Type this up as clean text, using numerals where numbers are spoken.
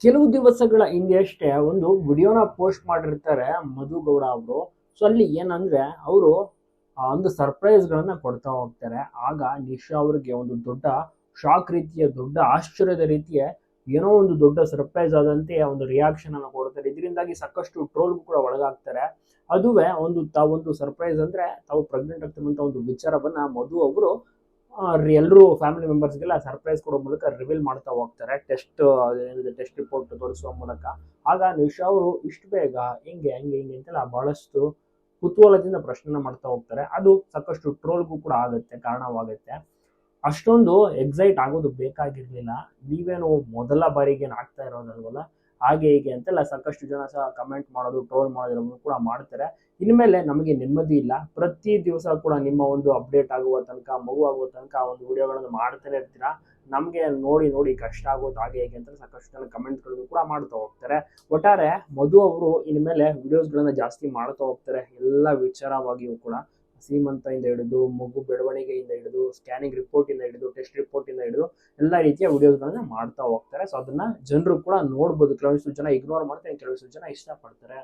ಕೆಲವು ದಿವಸಗಳ ಹಿಂದೆಯಷ್ಟೇ ಒಂದು ವಿಡಿಯೋನ ಪೋಸ್ಟ್ ಮಾಡಿರ್ತಾರೆ ಮಧು ಗೌಡ ಅವರು. ಸೊ ಅಲ್ಲಿ ಏನಂದ್ರೆ ಅವರು ಒಂದು ಸರ್ಪ್ರೈಸ್ ಗಳನ್ನ ಕೊಡ್ತಾ ಹೋಗ್ತಾರೆ. ಆಗ ನಿಶಾ ಅವ್ರಿಗೆ ಒಂದು ದೊಡ್ಡ ಶಾಕ್ ರೀತಿಯ, ದೊಡ್ಡ ಆಶ್ಚರ್ಯದ ರೀತಿಯ ಏನೋ ಒಂದು ದೊಡ್ಡ ಸರ್ಪ್ರೈಸ್ ಆದಂತೆ ಒಂದು ರಿಯಾಕ್ಷನ್ ಅನ್ನು ಕೊಡ್ತಾರೆ. ಇದರಿಂದಾಗಿ ಸಾಕಷ್ಟು ಟ್ರೋಲ್ ಕೂಡ ಒಳಗಾಗ್ತಾರೆ. ಅದುವೇ ತಾವೊಂದು ಸರ್ಪ್ರೈಸ್ ಅಂದ್ರೆ ತಾವು ಪ್ರೆಗ್ನೆಂಟ್ ಆಗ್ತಿರುವಂತ ಒಂದು ವಿಚಾರವನ್ನ ಮಧು ಅವರು ಎಲ್ಲರೂ ಫ್ಯಾಮಿಲಿ ಮೆಂಬರ್ಸ್ಗೆಲ್ಲ ಸರ್ಪ್ರೈಸ್ ಕೊಡೋ ಮೂಲಕ ರಿವೀಲ್ ಮಾಡ್ತಾ ಹೋಗ್ತಾರೆ. ಟೆಸ್ಟ್ ರಿಪೋರ್ಟ್ ತೋರಿಸುವ ಮೂಲಕ. ಆಗ ನಿಶಾ ಅವರು ಇಷ್ಟು ಬೇಗ ಹಿಂಗೆ ಹಂಗೆ ಹಿಂಗೆ ಅಂತೆಲ್ಲ ಬಹಳಷ್ಟು ಕುತೂಹಲದಿಂದ ಪ್ರಶ್ನೆ ಮಾಡ್ತಾ ಹೋಗ್ತಾರೆ. ಅದು ಸಾಕಷ್ಟು ಟ್ರೋಲ್ಗೂ ಕೂಡ ಆಗುತ್ತೆ, ಕಾರಣವಾಗುತ್ತೆ. ಅಷ್ಟೊಂದು ಎಕ್ಸೈಟ್ ಆಗೋದು ಬೇಕಾಗಿರ್ಲಿಲ್ಲ. ನೀವೇನು ಮೊದಲ ಬಾರಿಗೆ ಆಗ್ತಾ ಇರೋದಲ್ವಲ್ಲ, ಹಾಗೆ ಹೀಗೆ ಅಂತೆಲ್ಲ ಸಾಕಷ್ಟು ಜನ ಸಹ ಕಮೆಂಟ್ ಮಾಡೋದು, ಟ್ರೋಲ್ ಮಾಡೋದು ಕೂಡ ಮಾಡ್ತಾರೆ. ಇನ್ಮೇಲೆ ನಮಗೆ ನೆಮ್ಮದಿ ಇಲ್ಲ. ಪ್ರತಿ ದಿವಸ ಕೂಡ ನಿಮ್ಮ ಒಂದು ಅಪ್ಡೇಟ್ ಆಗುವ ತನಕ, ಮಗು ಆಗುವ ತನಕ ಒಂದು ವಿಡಿಯೋಗಳನ್ನು ಮಾಡ್ತಾನೆ ಇರ್ತೀರಾ. ನಮಗೆ ನೋಡಿ ನೋಡಿ ಕಷ್ಟ ಆಗೋದು, ಹಾಗೆ ಹೇಗೆ ಅಂತ ಸಾಕಷ್ಟು ಜನ ಕಮೆಂಟ್ಗಳನ್ನು ಕೂಡ ಮಾಡ್ತಾ ಹೋಗ್ತಾರೆ. ಒಟ್ಟಾರೆ ಮಧು ಅವರು ಇನ್ಮೇಲೆ ವಿಡಿಯೋಸ್ಗಳನ್ನ ಜಾಸ್ತಿ ಮಾಡ್ತಾ ಹೋಗ್ತಾರೆ. ಎಲ್ಲ ವಿಚಾರವಾಗಿಯೂ ಕೂಡ ಸೀಮಂತ ಇಂದ ಹಿಡಿದು, ಮಗು ಬೆಳವಣಿಗೆಯಿಂದ ಹಿಡಿದು, ಸ್ಕ್ಯಾನಿಂಗ್ ರಿಪೋರ್ಟ್ ಇಂದ ಹಿಡಿದು, ಟೆಸ್ಟ್ ರಿಪೋರ್ಟ್ ಇಂದ ಹಿಡಿದು ಎಲ್ಲ ರೀತಿಯ ವಿಡಿಯೋಸ್ಗಳನ್ನ ಮಾಡ್ತಾ ಹೋಗ್ತಾರೆ. ಸೊ ಅದನ್ನ ಜನರು ಕೂಡ ನೋಡ್ಬೋದು. ಕೆಲವೊಂದಿಷ್ಟು ಜನ ಇಗ್ನೋರ್ ಮಾಡ್ತಾರೆ, ಕೆಲವೊಂದಿಷ್ಟು ಜನ ಇಷ್ಟಪಡ್ತಾರೆ.